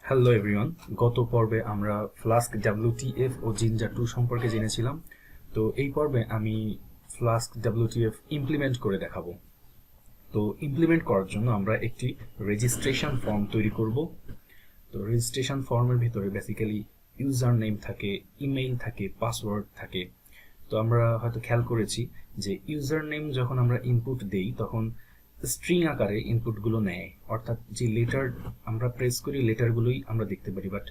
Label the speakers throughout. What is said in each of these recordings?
Speaker 1: Hello everyone, গত পর্বে আমরা ফ্লাস্ক WTF ও জিঞ্জার 2 সম্পর্কে জেনেছিলাম। তো এই পর্বে আমি ফ্লাস্ক WTF ইমপ্লিমেন্ট করে দেখাবো। তো ইমপ্লিমেন্ট করার জন্য আমরা একটি রেজিস্ট্রেশন ফর্ম তৈরি করব। তো রেজিস্ট্রেশন ফর্মের ভিতরে বেসিক্যালি ইউজার নেম থাকে, ইমেইল থাকে, পাসওয়ার্ড থাকে। তো আমরা হয়তো খেয়াল করেছি যে ইউজার নেম যখন আমরা ইনপুট দেই তখন স্ট্রিং আকারে ইনপুটগুলো নেয়, অর্থাৎ যে লেটার আমরা প্রেস করি লেটারগুলোই আমরা দেখতে পারি। বাট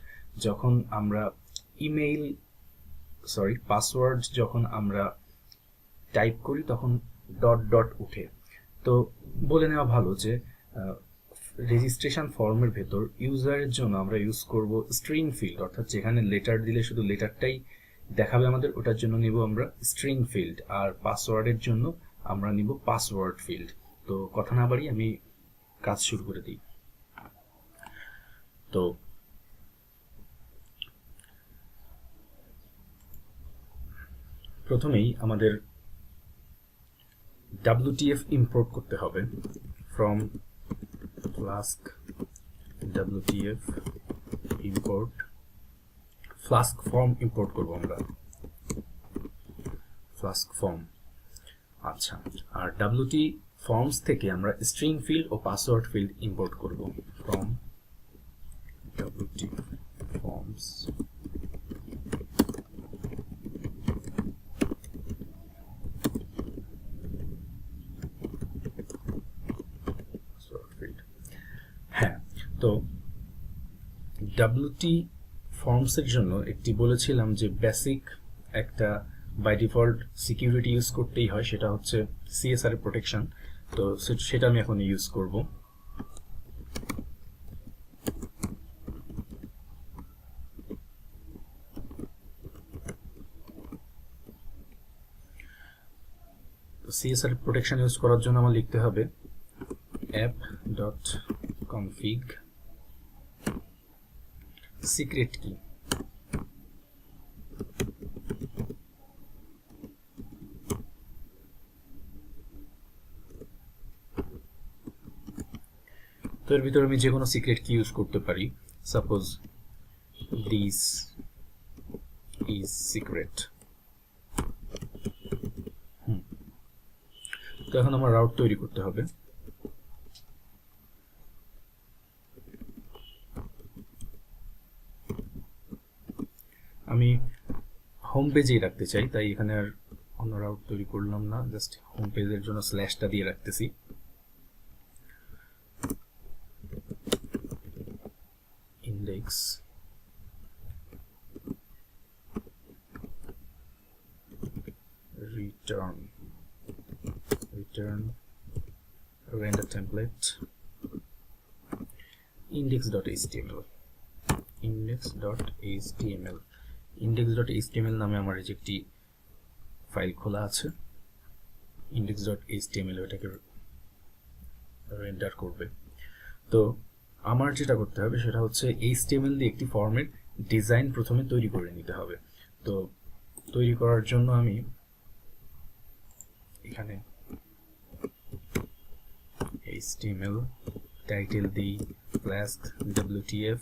Speaker 1: যখন আমরা পাসওয়ার্ড যখন আমরা টাইপ করি তখন ডট ডট উঠে। তো বলে নেওয়া ভালো যে রেজিস্ট্রেশন ফর্মের ভেতর ইউজারের জন্য আমরা ইউজ করব স্ট্রিং ফিল্ড, অর্থাৎ যেখানে লেটার দিলে শুধু লেটারটাই দেখাবে আমাদের, ওটার জন্য নিব আমরা স্ট্রিং ফিল্ড। আর পাসওয়ার্ডের জন্য আমরা নিব পাসওয়ার্ড ফিল্ড। তো কথা না বাড়ি আমি কাজ শুরু করে দিই। তো প্রথমেই আমাদের WTF ইম্পোর্ট করতে হবে। From flask WTF import flask form import করব আমরা, ফ্লাস্ক ফর্ম। আচ্ছা, আর WT ফর্মস থেকে আমরা স্ট্রিং ফিল্ড ও পাসওয়ার্ড ফিল্ড ইম্পোর্ট করব। ফ্রম WT ফর্মস হ্যাঁ, তো WT ফর্মসের জন্য একটি বলেছিলাম যে বেসিক একটা বাই ডিফল্ট সিকিউরিটি ইউজ করতেই হয়, সেটা হচ্ছে CSR এর প্রোটেকশন। তো সেটা আমি এখন ইউজ করব। CSR প্রোটেকশন ইউজ করার জন্য আমার লিখতে হবে app.config সিক্রেট কি। তো এর ভিতরে আমি যে কোনো সিক্রেট কি ইউজ করতে পারি। Suppose this is secret. তো এখন আমার রাউট তৈরি করতে হবে। আমি হোম পেজেই রাখতে চাই, তাই এখানে আর অন্য রাউট তৈরি করলাম না, জাস্ট হোম পেজের জন্য স্ল্যাশটা দিয়ে রাখতেছি। Index return render template index.html index.html নামে আমার এই যে একটি ফাইল খোলা আছে। index.html এটাকে রেন্ডার করবে। তো আমার যেটা করতে হবে সেটা হচ্ছে HTML দিয়ে একটি ফর্মের ডিজাইন প্রথমে তৈরি করে নিতে হবে। তো তৈরি করার জন্য আমি এখানে HTML টাইটেল দিই ফ্লাস্ক WTF।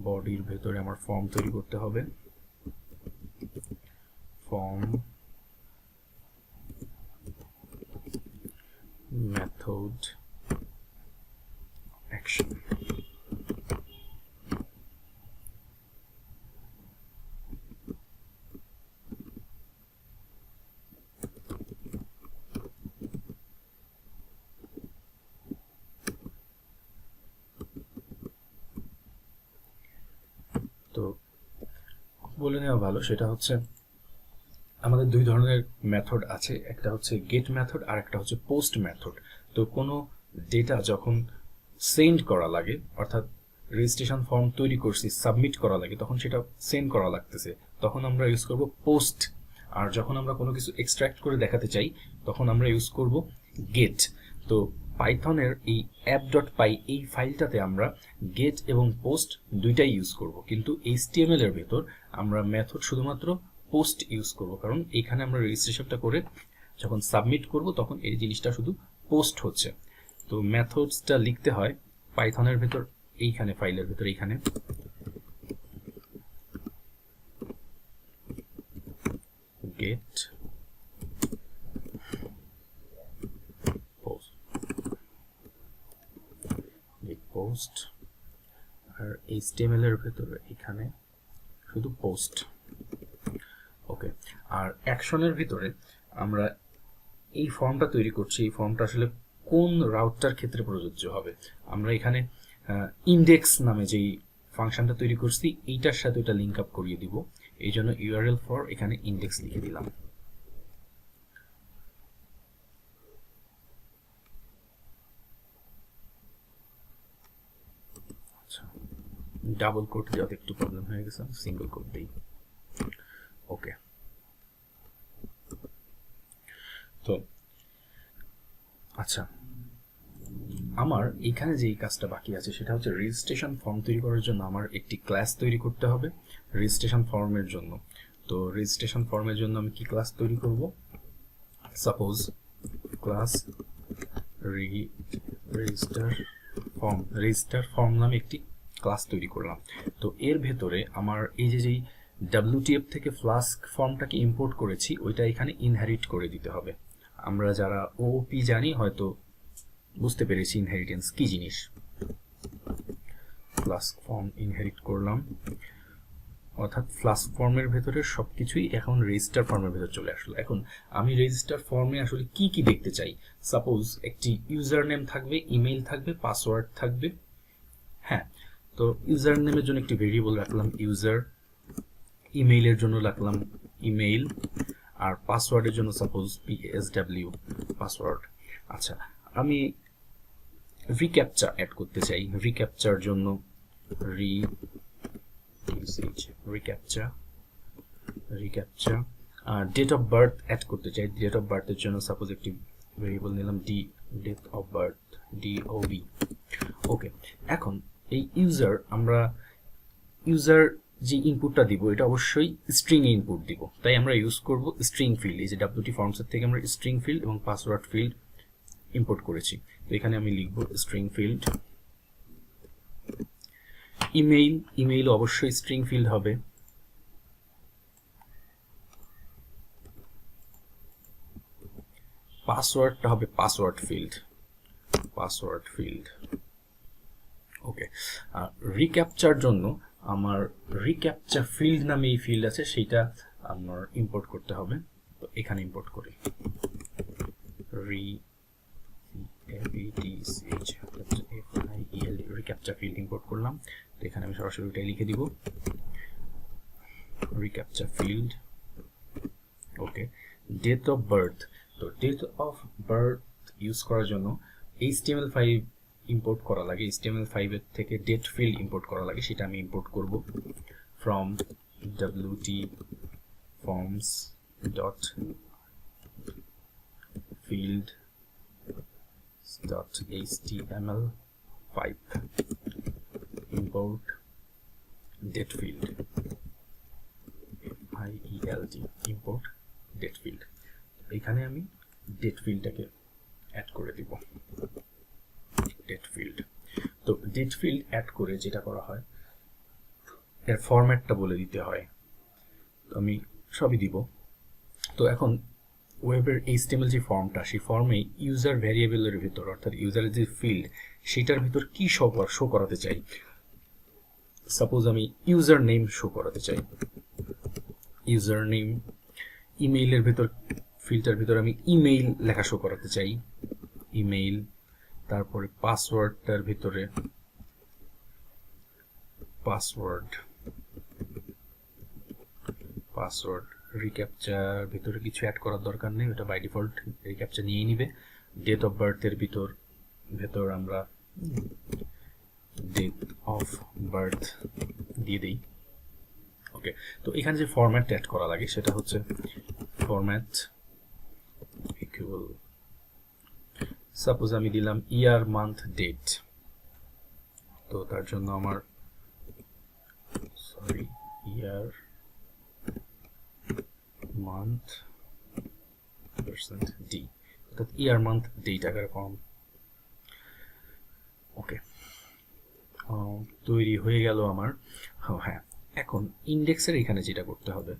Speaker 1: বডির ভেতরে আমার ফর্ম তৈরি করতে হবে। Form method action. তো বলে নেওয়া ভালো, সেটা হচ্ছে আমাদের দুই ধরনের মেথড আছে, একটা হচ্ছে গেট মেথড আর একটা হচ্ছে পোস্ট মেথড। তো কোনো ডেটা যখন সেন্ড করা লাগে, অর্থাৎ রেজিস্ট্রেশন ফর্ম তৈরি করছি সাবমিট করা লাগে, তখন সেটা সেন্ড করা লাগতেছে, তখন আমরা ইউজ করব পোস্ট। আর যখন আমরা কোনো কিছু এক্সট্রাক্ট করে দেখাতে চাই তখন আমরা ইউজ করব গেট। তো পাইথনের এই app.py এই ফাইলটাতে আমরা গেট এবং পোস্ট দুইটাই ইউজ করব, কিন্তু HTML এর ভেতর আমরা মেথড শুধুমাত্র পোস্ট ইউজ করব, কারণ এখানে আমরা রেজিস্ট্রেশনটা করে যখন সাবমিট করব তখন এই জিনিসটা শুধু পোস্ট হচ্ছে। তো মেথডসটা লিখতে হয় পাইথনের ভেতর এইখানে ফাইলের ভিতরে এইখানে গেট পোস্ট আর HTML এর ভিতরে এখানে শুধু পোস্ট। ওকে, আর অ্যাকশনের ভিতরে আমরা এই ফর্মটা তৈরি করছি, এই ফর্মটা আসলে কোন রাউটার ক্ষেত্রে প্রযোজ্য হবে। আমরা এখানে ইন্ডেক্স নামে যেই ফাংশনটা তৈরি করছি এইটার সাথে এটা লিঙ্ক আপ করিয়ে দিব, এই জন্য ইউআরএল ফর এখানে ইন্ডেক্স লিখে দিলাম। আচ্ছা, ডাবল কোট দেওয়াতে একটু প্রবলেম হয়ে গেছে, সিঙ্গেল কোট দিই। ওকে, তো আচ্ছা, আমার এখানে যে কাজটা বাকি আছে সেটা হচ্ছে রেজিস্ট্রেশন ফর্ম তৈরি করার জন্য আমার একটি ক্লাস তৈরি করতে হবে রেজিস্ট্রেশন ফর্মের জন্য। তো রেজিস্ট্রেশন ফর্মের জন্য আমি কি ক্লাস তৈরি করব? সাপোজ ক্লাস রেজিস্টার ফর্ম নামে একটি ক্লাস তৈরি করলাম। তো এর ভেতরে আমার এই যে যেই WTF থেকে ফ্লাস্ক ফর্মটাকে ইম্পোর্ট করেছি ওইটা এখানে ইনহেরিট করে দিতে হবে। আমরা যারা OOP জানি হয়তো বুঝতে পেরেছি ইনহেরিটেন্স কি জিনিস। ফ্লাস্ক ফর্ম ইনহেরিট করলাম, অর্থাৎ ফ্লাস্ক ফর্মের ভেতরে সবকিছুই এখন রেজিস্টার ফর্মের ভেতর চলে আসলো। এখন আমি রেজিস্টার ফর্মে আসলে কি কি দেখতে চাই? সাপোজ একটি ইউজার নেম থাকবে, ইমেইল থাকবে, পাসওয়ার্ড থাকবে। হ্যাঁ, তো ইউজার নেমের জন্য একটি ভেরিয়েবল রাখলাম ইউজার, ইমেইলের জন্য রাখলাম ইমেইল, আর পাসওয়ার্ডের জন্য সাপোজ PSW পাসওয়ার্ড। আচ্ছা, আমি রিক্যাপচা অ্যাড করতে চাই, রিক্যাপচার জন্য recaptcha date of birth add করতে চাই, ডেট অফ বার্থের জন্য সাপোজ একটি ভেরিয়েবল নিলাম ডেট অফ বার্থ DOB। ওকে, এখন এই আমরা ইউজার যে ইনপুটটা দিব এটা অবশ্যই স্ট্রিং এ ইনপুট দিব, তাই আমরা ইউজ করব স্ট্রিং ফিল্ড। এই যে WT ফর্মস থেকে আমরা স্ট্রিং ফিল্ড এবং পাসওয়ার্ড ফিল্ড ইম্পোর্ট করেছি। তো এখানে আমি লিখব স্ট্রিং ফিল্ড। ইমেইল অবশ্যই স্ট্রিং ফিল্ড হবে। পাসওয়ার্ডটা হবে পাসওয়ার্ড ফিল্ড। ওকে, রিক্যাপচার জন্য আমার রিক্যাপচা ফিল্ড নামে এই ফিল্ড আছে, সেইটা আমার ইম্পোর্ট করতে হবে। তো এখানে ইম্পোর্ট করি রিক্যাপচা ফিল্ড ইম্পোর্ট করলাম। তো এখানে আমি সরাসরি ওটাই লিখে দিব recaptcha field. Okay, date of birth. তো ডেট অফ বার্থ ইউজ করার জন্য HTML5 ইম্পোর্ট করা লাগে, HTML5 এর থেকে ডেট ফিল্ড ইম্পোর্ট করা লাগে, সেটা আমি ইম্পোর্ট করব from WT forms dot field dot HTML5 import date field IELD import date field। এখানে আমি ডেট ফিল্ডটাকে অ্যাড করে দিব ডেট ফিল্ড। তো ডেট ফিল্ড অ্যাড করে যেটা করা হয় এর ফরম্যাটটা বলে দিতে হয়, তো আমি সবই দিব। তো এখন ওয়েবের HTML যে ফর্মটা, সেই ফর্মে ইউজার ভ্যারিয়েবলের ভিতর অর্থাৎ ইউজারের যে ফিল্ড সেটার ভিতর কি শো করাতে চাই। সাপোজ আমি ইউজার নেম শো করাতে চাই, ইউজার নেম। ইমেইলের ভিতর ফিল্ডটার ভিতর আমি ইমেইল লেখা শো করাতে চাই, ইমেইল। তারপরে পাসওয়ার্ডটার ভিতরে পাসওয়ার্ড রিক্যাপচার ভিতরে কিছু অ্যাড করার দরকার নেই, ওটা বাই ডিফল্ট রিক্যাপচা নিয়েই নিবে। ডেট অফ বার্থের ভেতর আমরা ডেট অফ বার্থ দিয়ে দিই। ওকে, তো এখানে যে ফরম্যাটটা অ্যাড করা লাগে সেটা হচ্ছে ফরম্যাট ইকুয়াল, সাপোজ আমি দিলাম ইয়ার মান্থ ডেট। তো তার জন্য আমার ইয়ার মান্থ %d, অর্থাৎ ইয়ার মান্থ ডেট আকারে ফর্ম। ওকে, তৈরি হয়ে গেল আমার। হ্যাঁ, এখন ইন্ডেক্সের এখানে যেটা করতে হবে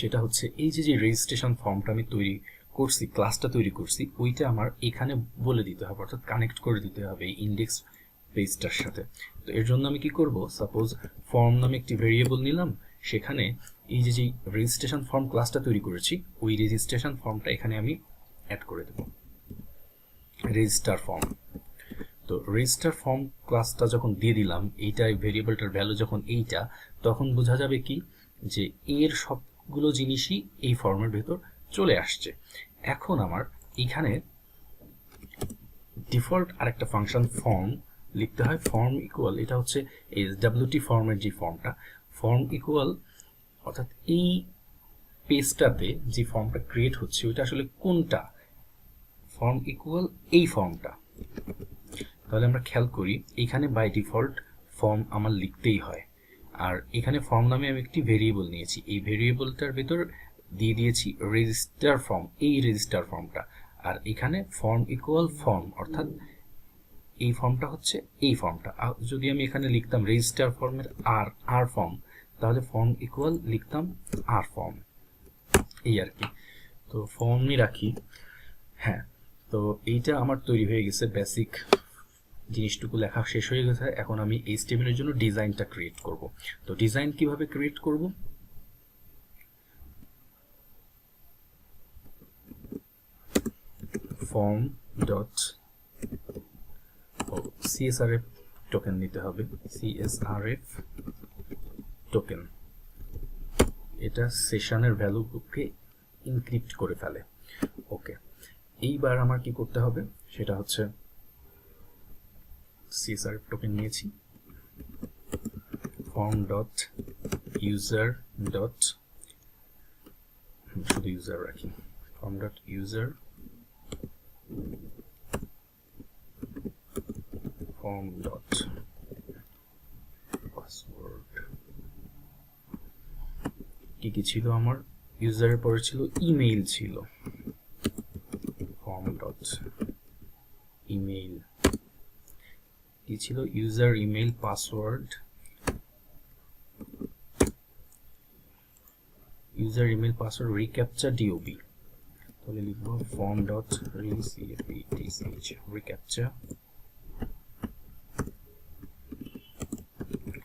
Speaker 1: সেটা হচ্ছে এই যে রেজিস্ট্রেশন ফর্মটা আমি তৈরি করছি, ক্লাসটা তৈরি করছি, ওইটা আমার এখানে বলে দিতে হবে, অর্থাৎ কানেক্ট করে দিতে হবে এই ইন্ডেক্স পেজটার সাথে। তো এর জন্য আমি কি করব, সাপোজ ফর্ম নামে একটি ভেরিয়েবল নিলাম, সেখানে এই যে রেজিস্ট্রেশন ফর্ম ক্লাসটা তৈরি করেছি ওই রেজিস্ট্রেশন ফর্মটা এখানে আমি অ্যাড করে দেব, রেজিস্টার ফর্ম। তো রেজিস্টার ফর্ম ক্লাসটা যখন দিয়ে দিলাম, এইটা ভেরিয়েবলটার ভ্যালু যখন এইটা, তখন বোঝা যাবে কি যে এর সবগুলো জিনিসই এই ফর্মের ভেতর চলে আসছে। এখন আমার এখানে ডিফল্ট আরেকটা ফাংশন ফর্ম লিখতে হয়। ফর্ম ইকুয়াল, এটা হচ্ছে এই ডাব্লিউটি ফর্মের যে ফর্মটা, ফর্ম ইকুয়াল অর্থাৎ এই পেজটাতে যে ফর্মটা ক্রিয়েট হচ্ছে ওইটা আসলে কোনটা, ফর্ম ইকুয়াল এই ফর্মটা। তাহলে আমরা খেয়াল করি এখানে বাই ডিফল্ট ফর্ম আমার লিখতেই হয়, আর এখানে ফর্ম নামে আমি একটি ভেরিয়েবল নিয়েছি, এই ভেরিয়েবলটার ভেতর দিয়ে দিয়েছি রেজিস্টার ফর্ম, এই রেজিস্টার ফর্মটা, আর এখানে ফর্ম ইকুয়াল ফর্ম, অর্থাৎ এই ফর্মটা হচ্ছে এই ফর্মটা। যদি আমি এখানে লিখতাম রেজিস্টার ফর্মের আর ফর্ম, তাহলে ফর্ম ইকুয়াল লিখতাম আর ফর্ম, এই আর কি। তো ফর্মই রাখি। হ্যাঁ, তো এইটা আমার তৈরি হয়ে গেছে, বেসিক জিনিসটুকু লেখা শেষ হয়ে গেছে। এখন আমি এইচটিএমএল এর জন্য ডিজাইনটা ক্রিয়েট করব। তো ডিজাইন কিভাবে ক্রিয়েট করব, ফর্ম ডট সিএসআরএফ টোকেন নিতে হবে, সিএসআরএফ টোকেন, এটা সেশনের ভ্যালুকে ইনক্রিপ্ট করে ফেলে। ওকে, এইবার আমার কি করতে হবে সেটা হচ্ছে সিএসআরএফ টোকেন নিয়েছি, ফর্ম ডট ইউজার ডট, শুধু ইউজার রাখি, form dot user form dot password. কি কি ছিল আমার, ইউজারের পরে ছিল ইমেইল, ছিল ফর্ম ডট ইমেইল, কি ছিল user email password, user email password recaptcha DOB. তাহলে লিখব form dot recaptcha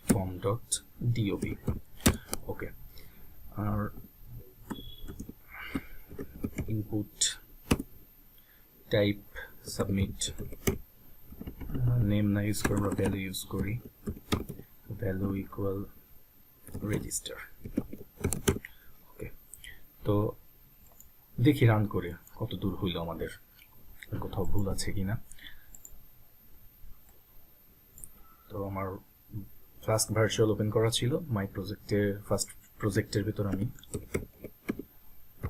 Speaker 1: form dot DOB. Okay, আর ইনপুট টাইপ সাবমিট, নেম না ইউজ করে আমরা ভ্যালু ইউজ করি, ভ্যালু ইকুয়াল রেজিস্টার। ওকে, তো দেখি রান করে কত দূর হইল আমাদের, কোথাও ভুল আছে কিনা। তো আমার ফ্লাস্ক ভার্চুয়াল ওপেন করা ছিল, মাই প্রজেক্টের ফার্স্ট প্রজেক্টের ভিতর আমি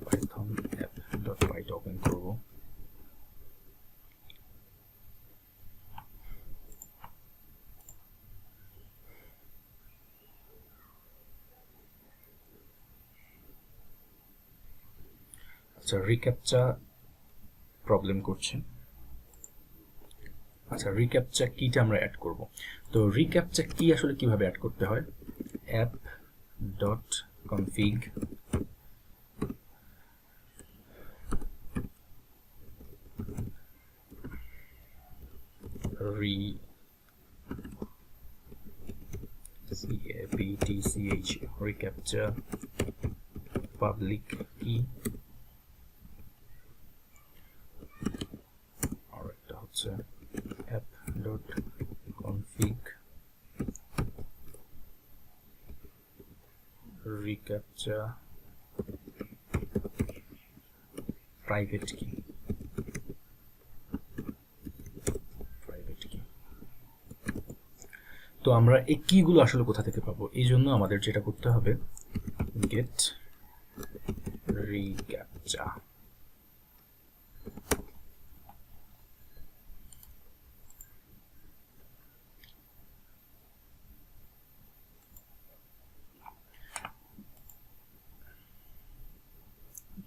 Speaker 1: Python app dot py open করব। আচ্ছা, রিক্যাপচা প্রবলেম করছে। আচ্ছা, রিক্যাপচা কিটা আমরা অ্যাড করব। তো রিক্যাপচা কি আসলে কিভাবে অ্যাড করতে হয়, app dot config recaptcha public কি, আর একটা হচ্ছে app dot config recaptcha private কি, তো আমরা এই কিগুলো আসলে কোথা থেকে পাবো, এই জন্য আমাদের যেটা করতে হবে গেট রিক্যাপচা।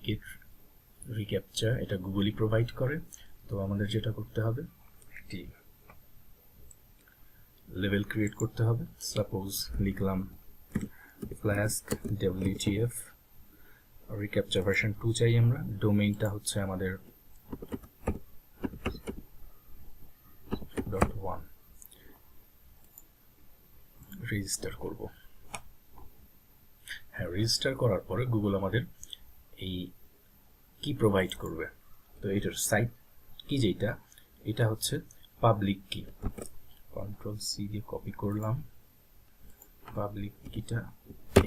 Speaker 1: গেট রিক্যাপচা এটা গুগলই প্রোভাইড করে। তো আমাদের যেটা করতে হবে, একটি লেভেল ক্রিয়েট করতে হবে। সাপোজ লিখলাম ফ্লাস্ক WTF, রিক্যাপচার ভার্সন 2 চাই আমরা। ডোমেইনটা হচ্ছে আমাদের .1। রেজিস্টার করব। হ্যাঁ, রেজিস্টার করার পরে গুগল আমাদের এই কি প্রোভাইড করবে। তো এটার সাইট কি যেটা, এটা হচ্ছে পাবলিক কি। Ctrl+C দিয়ে কপি করলাম, পাবলিক কিটা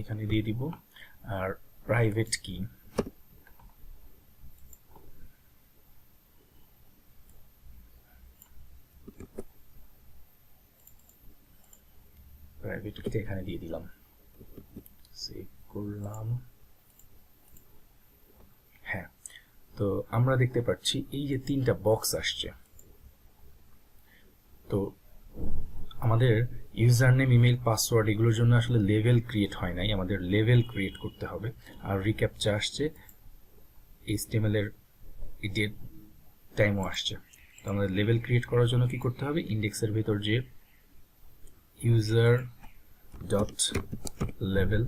Speaker 1: এখানে দিয়ে দিব। আর প্রাইভেট কি, প্রাইভেট কিটা এখানে দিয়ে দিলাম, সেভ করলাম। হ্যাঁ, তো আমরা দেখতে পাচ্ছি এই যে 3টা বক্স আসছে। তো আমাদের ইউজার নেম, ইমেল, পাসওয়ার্ড এগুলোর জন্য আসলে লেভেল ক্রিয়েট হয় নাই, আমাদের লেভেল ক্রিয়েট করতে হবে। আর রিক্যাপচা আসছে, HTML এর ডেট টাইমও আসছে। তো আমাদের লেভেল ক্রিয়েট করার জন্য কি করতে হবে, ইন্ডেক্সের ভিতর যে ইউজার ডট লেভেল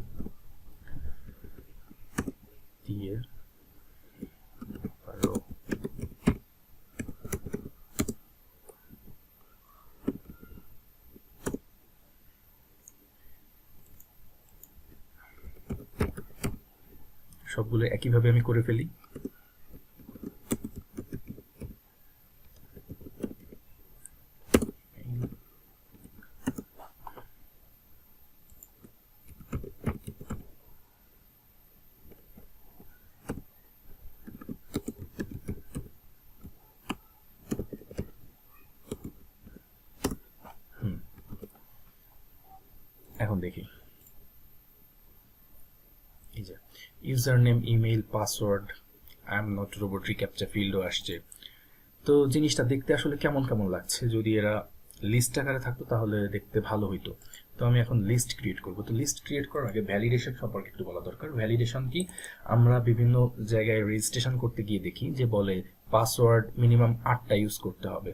Speaker 1: দিয়ে পারো সবগুলো একইভাবে আমি করে ফেলি। এখন দেখি, এই যে user name, email, password, I am not robot, recaptcha ফিল্ডও আসছে। তো জিনিসটা দেখতে আসলে কেমন কেমন লাগছে, যদি এরা লিস্ট আকারে থাকতো তাহলে দেখতে ভালো হইতো। তো আমি এখন লিস্ট ক্রিয়েট করব। তো লিস্ট ক্রিয়েট করার আগে ভ্যালিডেশন সম্পর্কে একটু বলা দরকার। ভ্যালিডেশন কি, আমরা বিভিন্ন জায়গায় রেজিস্ট্রেশন করতে গিয়ে দেখি যে বলে পাসওয়ার্ড মিনিমাম 8টা ইউজ করতে হবে,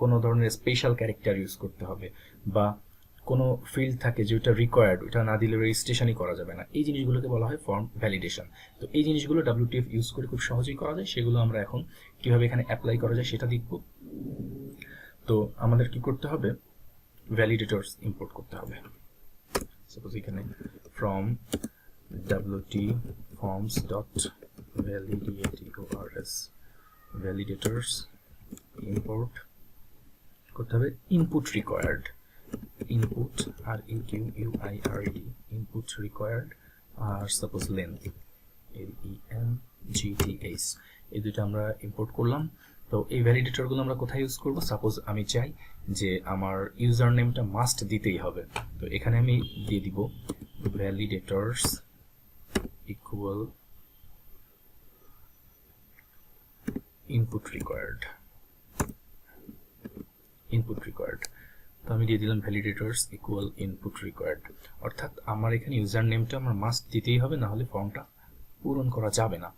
Speaker 1: কোনো ধরনের স্পেশাল ক্যারেক্টার ইউজ করতে হবে, বা কোনো ফিল্ড থাকে যেটা রিকোয়ার্ড, ওটা না দিলে রেজিস্ট্রেশনই করা যাবে না। এই জিনিসগুলোকে বলা হয় ফর্ম ভ্যালিডেশন। তো এই জিনিসগুলো WTF ইউজ করে খুব সহজেই করা যায়, সেগুলো আমরা এখন কিভাবে এখানে অ্যাপ্লাই করা যায় সেটা দেখব। তো আমাদের কি করতে হবে, ভ্যালিডেটরস ইম্পোর্ট করতে হবে। সাপোজ এখানে from WT forms dot validators validators import করতে হবে input required, input REQUIRED input required, are suppose length LENGTH, এই দুটো আমরা ইম্পোর্ট করলাম। তো এই ভ্যালিডেটরগুলো আমরা কোথায় ইউজ করব, সাপোজ আমি চাই যে আমার ইউজার নেমটা মাস্ট দিতেই হবে। তো এখানে আমি দিয়ে দিব validators equal input required, input required. তো আমি দিয়ে দিলাম ভ্যালিডেটরস ইকুয়াল ইনপুট রিকোয়ার্ড, অর্থাৎ আমার এখানে ইউজার নেমটা আমার মাস্ট দিতেই হবে, না হলে ফর্মটা পূরণ করা যাবে না।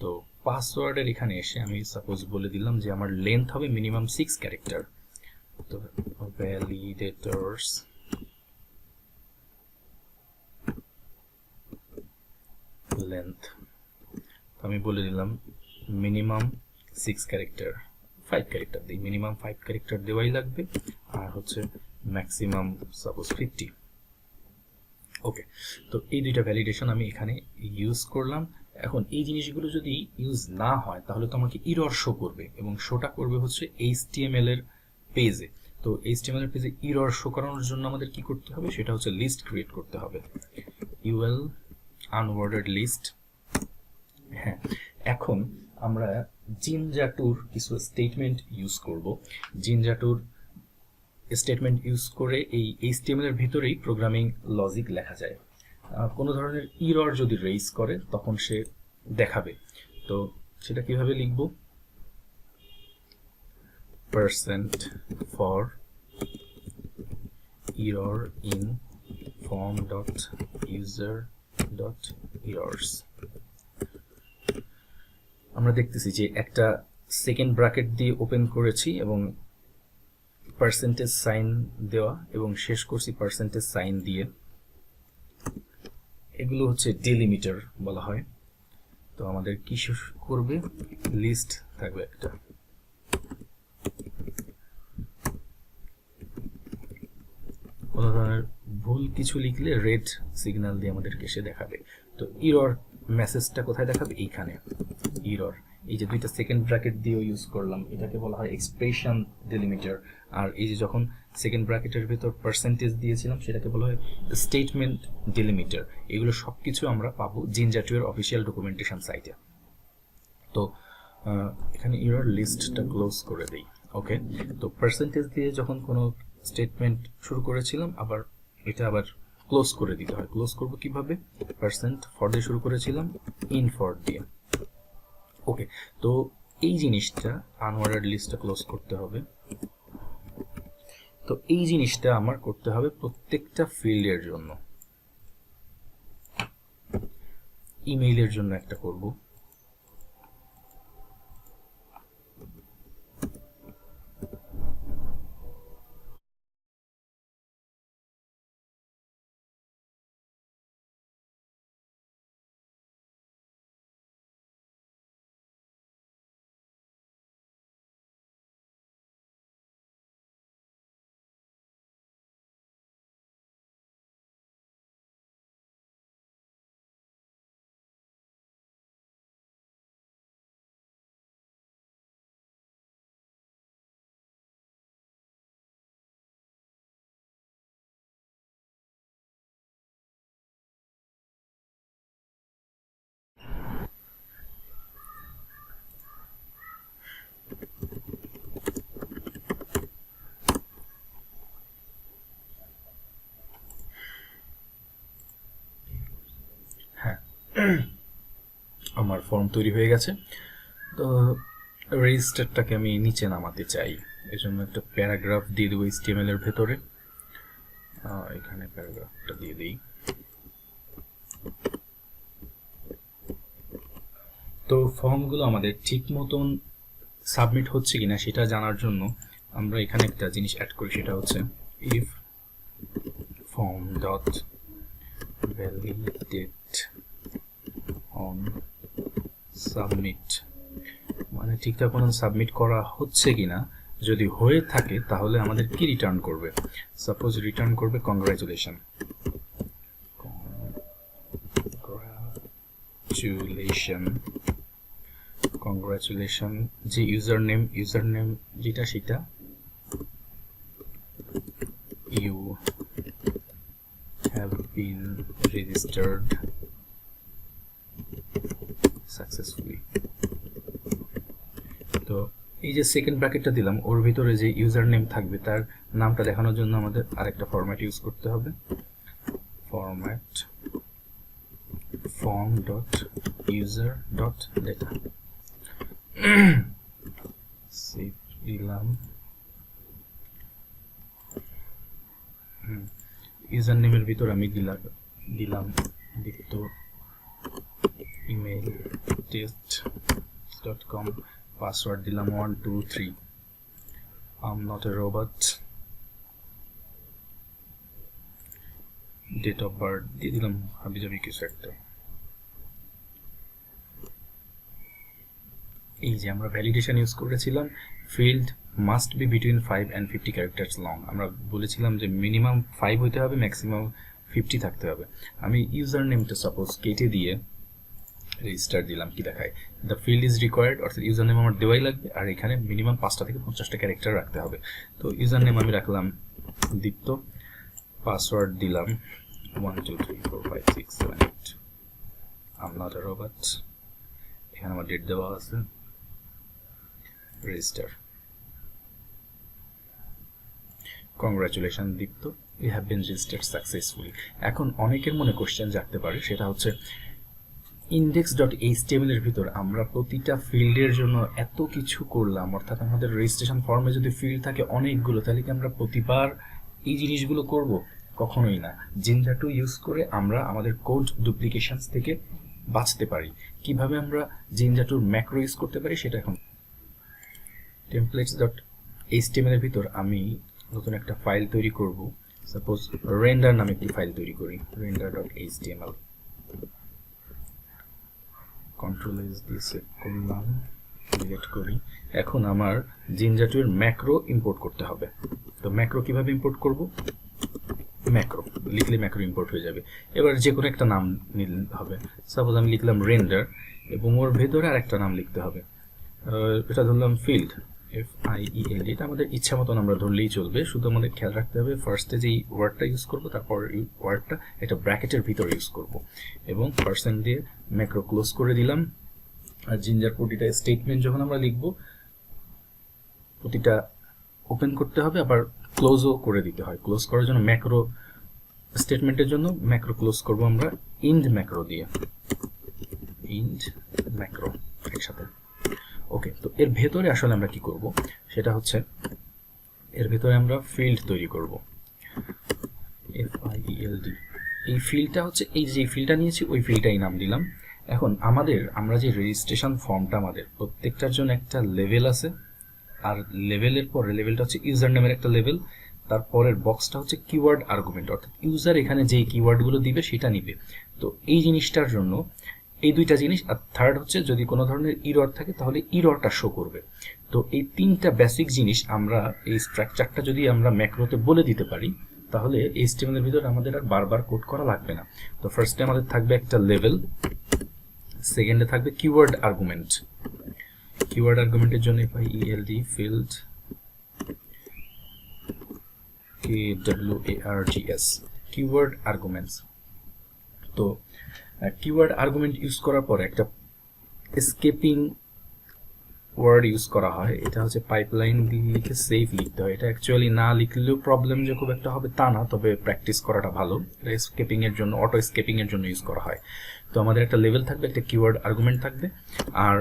Speaker 1: তো পাসওয়ার্ডের এখানে এসে আমি সাপোজ বলে দিলাম যে আমার লেন্থ হবে মিনিমাম 6 ক্যারেক্টার। তো ভ্যালিডেটরস লেন্থ আমি বলে দিলাম মিনিমাম 6 ক্যারেক্টার, 5 ক্যারেক্টার দিই, মিনিমাম 5 ক্যারেক্টার দেওয়াই লাগবে, আর হচ্ছে ম্যাক্সিমাম সাপোজ 50। ওকে, তো এই দুইটা ভ্যালিডেশন আমি এখানে ইউজ করলাম। এখন এই জিনিসগুলো যদি ইউজ না হয় তাহলে তো আমাকে ইরর শো করবে, এবং শোটা করবে হচ্ছে HTML এর পেজে। তো HTML এর পেজে ইরর শো করানোর জন্য আমাদের কি করতে হবে, সেটা হচ্ছে লিস্ট ক্রিয়েট করতে হবে, UL আনওয়ার্ডেড লিস্ট। হ্যাঁ, এখন আমরা জিনজাটুর কিছু স্টেটমেন্ট ইউজ করব। জিনজাটুর স্টেটমেন্ট ইউজ করে এই HTML এর ভিতরেই প্রোগ্রামিং লজিক লেখা যায়। কোনো ধরনের ইরর যদি রেইজ করে তখন সে দেখাবে। তো সেটা কিভাবে লিখব, %for error in form.user.errors। আমরা দেখতেছি যে একটা সেকেন্ড ব্র্যাকেট দিয়ে ওপেন করেছি এবং পার্সেন্টেজ সাইন দেওয়া এবং শেষ করছি পার্সেন্টেজ সাইন দিয়ে। এগুলো হচ্ছে ডেলিমিটার বলা হয়। তো আমাদের কি করবে, লিস্ট থাকবে একটা, কোনো ধরনের ভুল কিছু লিখলে রেড সিগন্যাল দিয়ে আমাদেরকে সে দেখাবে। তো ইরর মেসেজটা কোথায় দেখাবে, এইখানে ইরর। এই যে দুইটা সেকেন্ড ব্র্যাকেট দিয়েও ইউজ করলাম, এটাকে বলা হয় এক্সপ্রেশন ডেলিমিটার। আর এই যে যখন সেকেন্ড ব্র্যাকেটের ভেতর পার্সেন্টেজ দিয়েছিলাম সেটাকে বলা হয় স্টেটমেন্ট ডেলিমিটার। এগুলো সব কিছু আমরা পাবো জিনজা2 এর অফিসিয়াল ডকুমেন্টেশন সাইটে। তো এখানে ইরর লিস্টটা ক্লোজ করে দেই। ওকে, তো পার্সেন্টেজ দিয়ে যখন কোনো স্টেটমেন্ট শুরু করেছিলাম, আবার এটা আবার ক্লোজ করে দিতে হয়। ক্লোজ করব কিভাবে, পার্সেন্ট ফর দিয়ে শুরু করেছিলাম, ইন ফর দিয়ে। ওকে, তো এই জিনিসটা আনঅর্ডার্ড লিস্টটা ক্লোজ করতে হবে। তো এই জিনিসটা আমার করতে হবে প্রত্যেকটা ফিল্ডের জন্য। ইমেইলের জন্য একটা করব, আমার ফর্ম তৈরি হয়ে গেছে। তো রেজিস্টারটাকে আমি নিচে নামাতে চাই, এজন্য একটা প্যারাগ্রাফ দিয়ে দেবো HTML এর ভেতরে। এখানে প্যারাগ্রাফটা দিয়ে দিই। তো ফর্মগুলো আমাদের ঠিক মতন সাবমিট হচ্ছে কিনা সেটা জানার জন্য আমরা এখানে একটা জিনিস অ্যাড করি, সেটা হচ্ছে if form dot validate on submit, মানে ঠিকঠাক মতন সাবমিট করা হচ্ছে কিনা। যদি হয়ে থাকে তাহলে আমাদের কি রিটার্ন করবে, সাপোজ রিটার্ন করবে কংগ্রাচুলেশন। কংগ্রাচুলেশন যে ইউজার নেম যেটা সেটা you have been registered successfully. তো এই যে সেকেন্ড ব্র্যাকেটটা দিলাম, ওর ভিতরে যে ইউজার নেম থাকবে তার নামটা দেখানোর জন্য আমাদের আরেকটা ফরম্যাট ইউজ করতে হবে, format form dot user dot data। Save দিলাম, ইউজার নেমের ভিতর আমি দিলাম দীপ্ত ইমেল test.com, পাসওয়ার্ড দিলাম 123, I'm not a robot, date of birth দিয়ে দিলাম হাবিজাবি কিছু একটা। এই যে আমরা ভ্যালিডেশন ইউজ করেছিলাম, field must be between 5 and 50 characters long. আমরা বলেছিলাম যে মিনিমাম 5 হতে হবে, ম্যাক্সিমাম 50 থাকতে হবে। আমি ইউজার নেমটা সাপোজ কেটে দিয়ে রেজিস্টার দিলাম, কি দেখায়, দ্য ফিল্ড ইজ রিকোয়ার্ড, অর্থাৎ ইউজার নেম আমার দেওয়াই লাগবে, আর এখানে মিনিমাম 5টা থেকে 50টা ক্যারেক্টার রাখতে হবে। তো ইউজার নেম আমি রাখলাম দীপ্ত, পাসওয়ার্ড দিলাম 1 2 3 4 5 6 7 8, I'm not a robot, এখানে আমার ডেট দেওয়া আছে, register. Congratulation Dipto, you have been registered successfully. এখন অনেকের মনে কোশ্চেন জাগতে পারে, সেটা হচ্ছে index.html এর ভিতর আমরা প্রতিটা ফিল্ডের জন্য এত কিছু করলাম, অর্থাৎ আমাদের রেজিস্ট্রেশন ফর্মে যদি ফিল্ড থাকে অনেকগুলো, তাহলে কি আমরা প্রতিবার এই জিনিসগুলো করব? কখনোই না। জিনজা2 ইউজ করে আমরা আমাদের কোড ডুপ্লিকেশনস থেকে বাঁচতে পারি। কিভাবে আমরা জিনজা2 ম্যাক্রো ইউজ করতে পারি সেটা এখন, templates HTML এর ভিতর আমি নতুন একটা ফাইল তৈরি করব। সাপোজ রেন্ডার নামে একটি ফাইল তৈরি করি, render.html। কন্ট্রোল এস দিয়ে সেভ করলাম, ডিলিট করি। এখন আমার জিনজা2 এর ম্যাক্রো ইম্পোর্ট করতে হবে। তো ম্যাক্রো কিভাবে ইম্পোর্ট করব? ম্যাক্রো লিখলে ম্যাক্রো ইম্পোর্ট হয়ে যাবে। এবার যে কোনো একটা নাম নিতে হবে। সাপোজ আমি লিখলাম রেন্ডার এবং ওর ভেতরে আর একটা নাম লিখতে হবে। এটা ধরলাম ফিল্ড, FIELD। এটা আমাদের ইচ্ছা মতন আমরা ধরলেই চলবে, শুধু আমাদের খেয়াল রাখতে হবে ফার্স্টে যেই ওয়ার্ডটা ইউজ করবো তারপর ওয়ার্ডটা একটা ব্র্যাকেটের ভিতরে ইউজ করব এবং পার্সেন্ট দিয়ে ম্যাক্রো ক্লোজ করে দিলাম। আর জিঞ্জার প্রতিটা স্টেটমেন্ট যখন আমরা লিখবো প্রতিটা ওপেন করতে হবে, আবার ক্লোজও করে দিতে হয়। ক্লোজ করার জন্য ম্যাক্রো স্টেটমেন্টের জন্য ম্যাক্রো ক্লোজ করব আমরা ইন্ড ম্যাক্রো দিয়ে, ইন্ড ম্যাক্রো একসাথে। ওকে, তো এর ভেতরে আসলে আমরা কি করব সেটা হচ্ছে এর ভেতরে আমরা ফিল্ড তৈরি করব, FIELD। এই ফিল্ডটা হচ্ছে এই যে ফিল্ডটা নিয়েছি ওই ফিল্ডটাই নাম দিলাম। এখন আমরা যে রেজিস্ট্রেশন ফর্মটা আমাদের প্রত্যেকটার জন্য একটা লেভেল আছে, আর লেভেলের পরে লেভেলটা হচ্ছে ইউজার নেমের একটা লেভেল, তারপরের বক্সটা হচ্ছে কিওয়ার্ড আর্গুমেন্ট, অর্থাৎ ইউজার এখানে যে কিওয়ার্ডগুলো দিবে সেটা নিবে। তো এই জিনিসটার জন্য এই দুইটা জিনিস, আর থার্ড হচ্ছে যদি কোনো ধরনের ইরর থাকে তাহলে ইররটা শো করবে। তো এই তিনটা বেসিক জিনিস আমরা এই স্ট্রাকচারটা যদি আমরা ম্যাক্রোতে বলে দিতে পারি তাহলে HTML এর ভিতরে আমাদের আর বারবার কোড করা লাগবে না। তো ফার্স্টে আমাদের থাকবে একটা লেভেল, সেকেন্ডে থাকবে কিওয়ার্ড আর্গুমেন্ট। কিওয়ার্ড আর্গুমেন্টের জন্য FIELD field KWARDS, keyword arguments. তো কিওয়ার্ড আর্গুমেন্ট ইউজ করার পরে একটা এসকেপিং ওয়ার্ড ইউজ করা হয়, এটা হচ্ছে পাইপলাইন দিয়ে লিখে সেভ লিখতে হয়। এটা অ্যাকচুয়ালি না লিখলেও প্রবলেম যে খুব একটা হবে তা না, তবে প্র্যাকটিস করাটা ভালো। এটা এসকেপিং এর জন্য, অটো এসকেপিং এর জন্য ইউজ করা হয়। তো আমাদের একটা লেভেল থাকবে, একটা কিওয়ার্ড আর্গুমেন্ট থাকবে, আর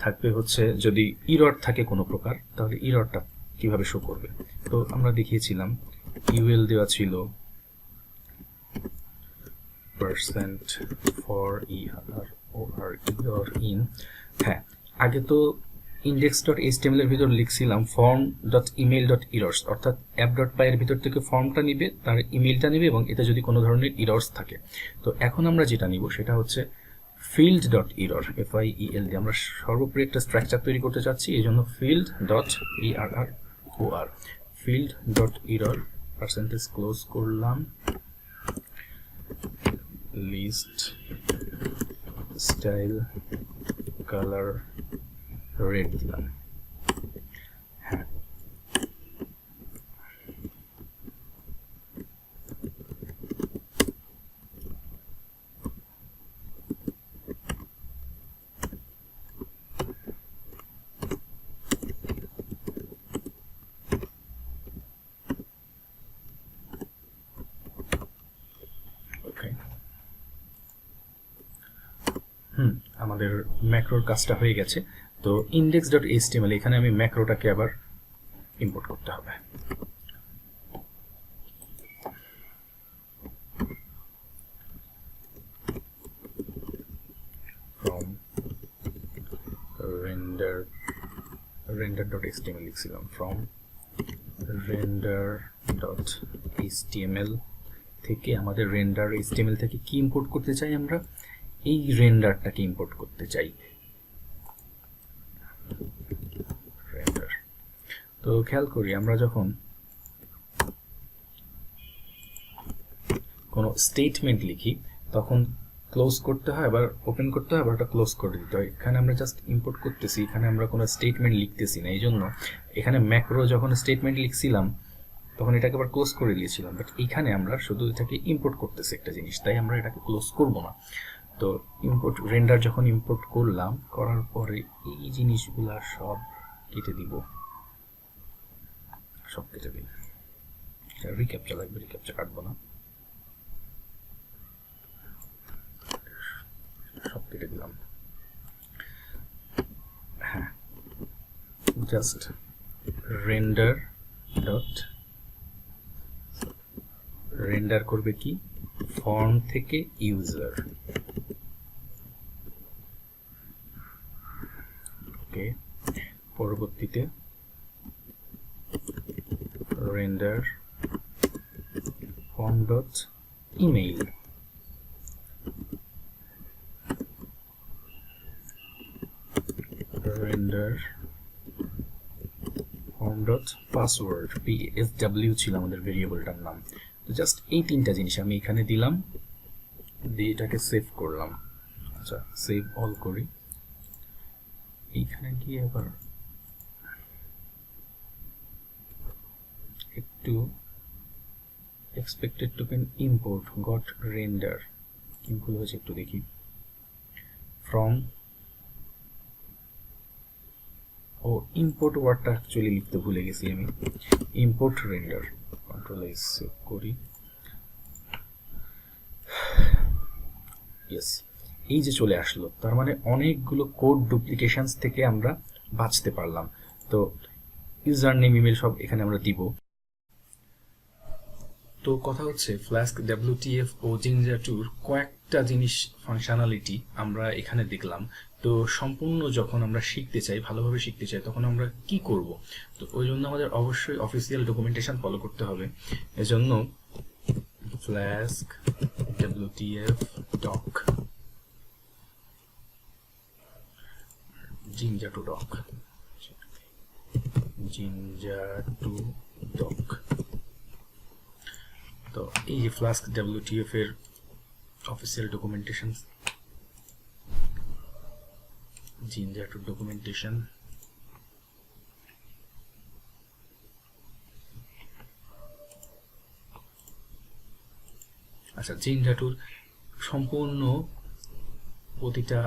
Speaker 1: থাকবে হচ্ছে যদি ইরর থাকে কোনো প্রকার তাহলে ইররটা কিভাবে শো করবে। তো আমরা দেখিয়েছিলাম ইউএল দেওয়া ছিল %for error in। হ্যাঁ, আগে তো index.html এর ভিতর লিখছিলাম form.email.errors, অর্থাৎ app.py এর ভিতর থেকে ফর্মটা নিবে, তার ইমেলটা নিবে এবং এতে যদি কোনো ধরনের ইরর্স থাকে। তো এখন আমরা যেটা নিব সেটা হচ্ছে field.error, FIELD। আমরা সর্বোপরি একটা স্ট্রাকচার তৈরি করতে চাচ্ছি, এই জন্য field.error, field.error পার্সেন্টেজ ক্লোজ করলাম, লিস্ট স্টাইল কালার রেড দিলাম। হ্যাঁ, আমাদের ম্যাক্রোর কাজটা হয়ে গেছে। তো index.html এখানে আমি ম্যাক্রোটাকে আবার ইম্পোর্ট করতে হবে। from render.html লিখছিলাম, from render.html থেকে আমাদের render.html থেকে কি ইম্পোর্ট করতে চাই? আমরা এই রেন্ডারটাকে ইম্পোর্ট করতে চাই। রেন্ডার, তো খেয়াল করি আমরা যখন কোনো স্টেটমেন্ট লিখি তখন ক্লোজ করতে হয়, আবার ওপেন করতে হয়, আবার ওটা ক্লোজ করে দিতে হয়। এখানে আমরা জাস্ট ইম্পোর্ট করতেছি, এখানে আমরা কোনো স্টেটমেন্ট লিখতেছি না। এই জন্য এখানে ম্যাক্রো যখন স্টেটমেন্ট লিখছিলাম তখন এটাকে আবার ক্লোজ করে দিয়েছিলাম, বাট এইখানে আমরা শুধু এটাকে ইম্পোর্ট করতেছি একটা জিনিস, তাই আমরা এটাকে ক্লোজ করব না। তো ইম্পোর্ট রেন্ডার যখন ইম্পোর্ট করলাম, করার পরে এই জিনিসগুলা সব কেটে দিব, সব কেটে দিই। রিক্যাপচা লাগবে, রিক্যাপচা কাটবো না, সব কেটে দিলাম। হ্যাঁ, জাস্ট রেন্ডার করবে কি ফর্ম থেকে ইউজার। ওকে, পরবর্তীতে render form dot email, render form dot password, psw ছিল আমাদের ভেরিয়েবলটার নাম। তো জাস্ট এই তিনটা জিনিস আমি এখানে দিলাম, দিয়ে এটাকে সেভ করলাম। আচ্ছা, সেভ অল করি। এইখানে গিয়ে আবার একটু expected token import got render কি ভুল হয়েছে একটু দেখি। from ও ইম্পোর্ট ওয়ার্ডটা অ্যাকচুয়ালি লিখতে ভুলে গেছি আমি। Import render, control S save করি। ইয়েস, এই যে চলে আসলো, তার মানে অনেকগুলো কোড ডুপ্লিকেশনস থেকে আমরা বাঁচতে পারলাম। তো ইউজার নেম, ইমেল সব এখানে আমরা দিব। তো কথা হচ্ছে ফ্লাস্ক WTF ও জিঞ্জার 2 কয়েকটা জিনিস ফাংশনালিটি আমরা এখানে দেখলাম। তো সম্পূর্ণ যখন আমরা শিখতে চাই, ভালোভাবে শিখতে চাই, তখন আমরা কি করব? তো ওই জন্য আমাদের অবশ্যই অফিসিয়াল ডকুমেন্টেশন ফলো করতে হবে। এজন্য flask WTF doc ginger 2 doc, ginger 2 doc। তো এই যে ফ্লাস্ক WTF এর অফিসিয়াল ডকুমেন্টেশন, জিঞ্জার 2 ডকুমেন্টেশন। আচ্ছা, জিঞ্জার 2 সম্পূর্ণ প্রতিটা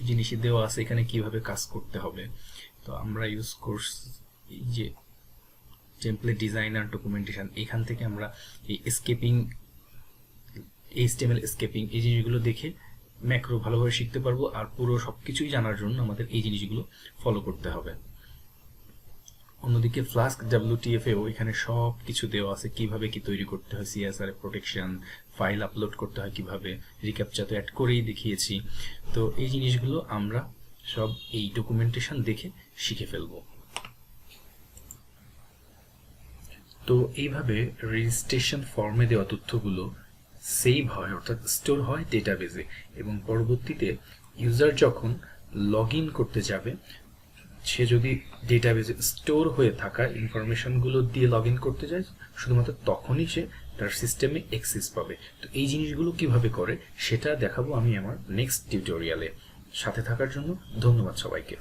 Speaker 1: জিনিসই দেওয়া আছে এখানে কিভাবে কাজ করতে হবে। তো আমরা ইউজ করছি এই যে টেমপ্লেট ডিজাইনার ডকুমেন্টেশন, এখান থেকে আমরা এই স্কেপিং, HTML স্কেপিং, এই জিনিসগুলো দেখে ম্যাক্রো ভালোভাবে শিখতে পারবো। আর পুরো সবকিছুই জানার জন্য আমাদের এই জিনিসগুলো ফলো করতে হবে। অন্যদিকে ফ্লাস্ক WTF এও এখানে সব কিছু দেওয়া আছে, কিভাবে কি তৈরি করতে হয়, CSR প্রোটেকশন, ফাইল আপলোড করতে হয় কিভাবে, রিক্যাপচা তো অ্যাড করেই দেখিয়েছি। তো এই জিনিসগুলো আমরা সব এই ডকুমেন্টেশন দেখে শিখে ফেলবো। তো এইভাবে রেজিস্ট্রেশন ফর্মে দেওয়া তথ্যগুলো সেভ হয়, অর্থাৎ স্টোর হয় ডেটাবেজে, এবং পরবর্তীতে ইউজার যখন লগ ইন করতে যাবে, সে যদি ডেটাবেজে স্টোর হয়ে থাকা ইনফরমেশনগুলো দিয়ে লগ ইন করতে যায়, শুধুমাত্র তখনই সে তার সিস্টেমে অ্যাক্সেস পাবে। তো এই জিনিসগুলো কিভাবে করে সেটা দেখাবো আমি আমার নেক্সট টিউটোরিয়ালে। সাথে থাকার জন্য ধন্যবাদ সবাইকে।